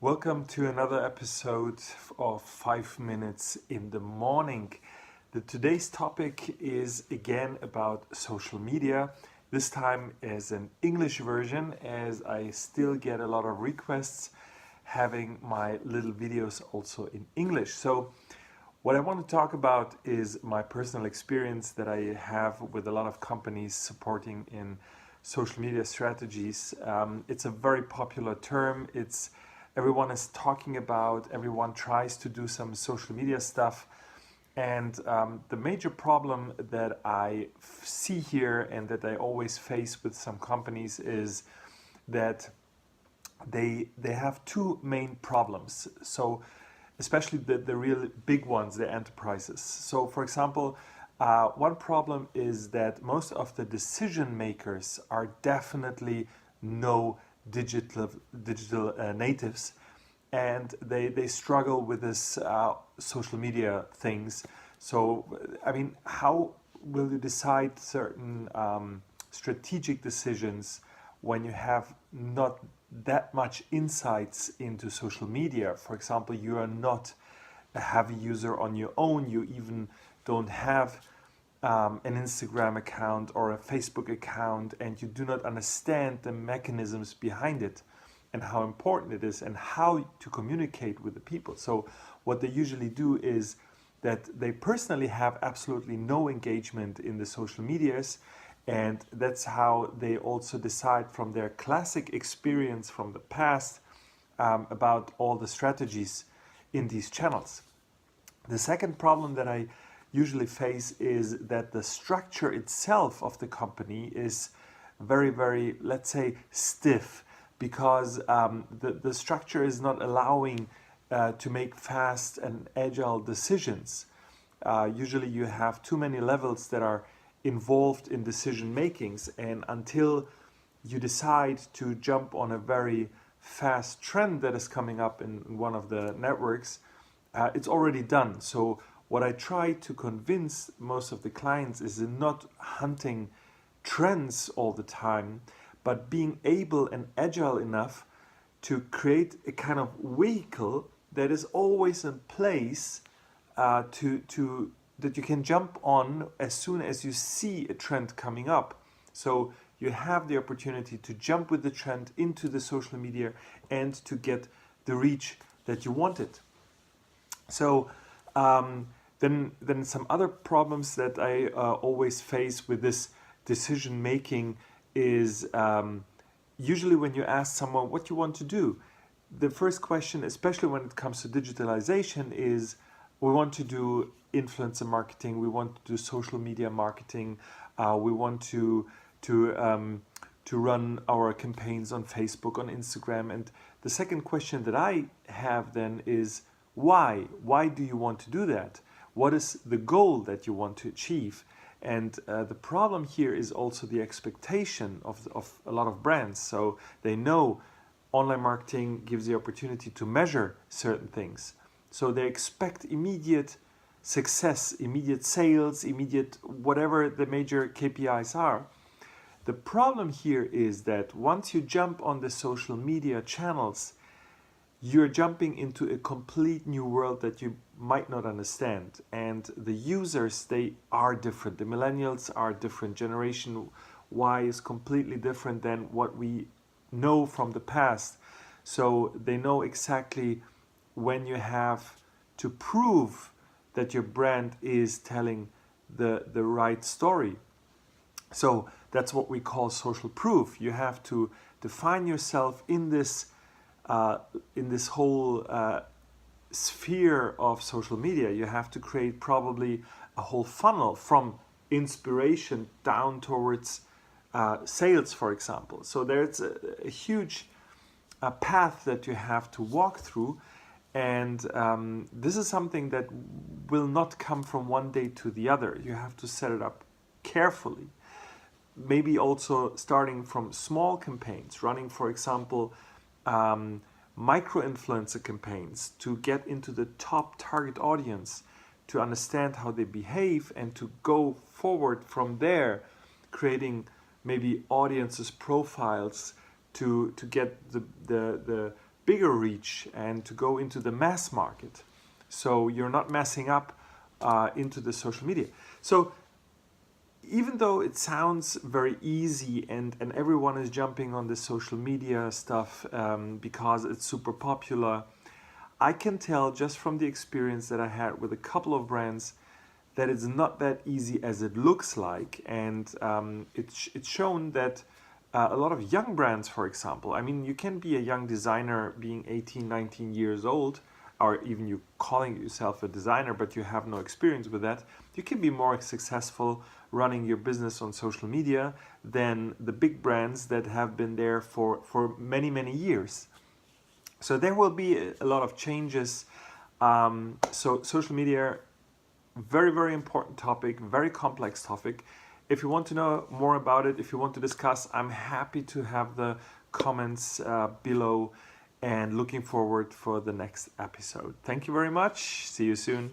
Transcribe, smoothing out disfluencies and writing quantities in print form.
Welcome to another episode of 5 Minutes in the Morning. Today's topic is again about social media. This time as an English version, as I still get a lot of requests having my little videos also in English. So what I want to talk about is my personal experience that I have with a lot of companies supporting in social media strategies. It's a very popular term. Everyone is talking about, everyone tries to do some social media stuff. And the major problem that I see here and that I always face with some companies is that they have two main problems. So especially the real big ones, the enterprises. So for example, one problem is that most of the decision makers are definitely no digital natives, and they struggle with this social media things. So I mean, how will you decide certain strategic decisions when you have not that much insights into social media? For example, you are not a heavy user on your own. You even don't have an Instagram account or a Facebook account, and you do not understand the mechanisms behind it and how important it is and how to communicate with the people. So what they usually do is that they personally have absolutely no engagement in the social medias, and that's how they also decide from their classic experience from the past about all the strategies in these channels. The second problem that I usually face is that the structure itself of the company is very, let's say, stiff, because the structure is not allowing to make fast and agile decisions. Usually you have too many levels that are involved in decision makings, and until you decide to jump on a very fast trend that is coming up in one of the networks, it's already done. So what I try to convince most of the clients is not hunting trends all the time, but being able and agile enough to create a kind of vehicle that is always in place, to that you can jump on as soon as you see a trend coming up. So you have the opportunity to jump with the trend into the social media and to get the reach that you wanted. So then some other problems that I always face with this decision making is usually when you ask someone what you want to do, the first question, especially when it comes to digitalization, is we want to do influencer marketing, we want to do social media marketing, we want to run our campaigns on Facebook, on Instagram. And the second question that I have then is why? Why do you want to do that? What is the goal that you want to achieve? And the problem here is also the expectation of a lot of brands. So they know online marketing gives the opportunity to measure certain things. So they expect immediate success, immediate sales, immediate whatever the major KPIs are. The problem here is that once you jump on the social media channels, you're jumping into a complete new world that you might not understand. And the users, they are different. The millennials are different. Generation Y is completely different than what we know from the past. So they know exactly when you have to prove that your brand is telling the right story. So that's what we call social proof. You have to define yourself in this whole sphere of social media. You have to create probably a whole funnel from inspiration down towards sales, for example. So there's a huge path that you have to walk through, and this is something that will not come from one day to the other. You have to set it up carefully. Maybe also starting from small campaigns, running, for example, micro-influencer campaigns to get into the top target audience, to understand how they behave, and to go forward from there, creating maybe audiences profiles to get the bigger reach and to go into the mass market. So you're not messing up into the social media. So even though it sounds very easy and everyone is jumping on this social media stuff because it's super popular, I can tell just from the experience that I had with a couple of brands that it's not that easy as it looks like. And it's shown that a lot of young brands, for example, I mean, you can be a young designer being 18, 19 years old, or even you calling yourself a designer, but you have no experience with that. You can be more successful running your business on social media than the big brands that have been there for many, many years. So there will be a lot of changes. So social media, very, very important topic, very complex topic. If you want to know more about it, if you want to discuss, I'm happy to have the comments below and looking forward for the next episode. Thank you very much. See you soon.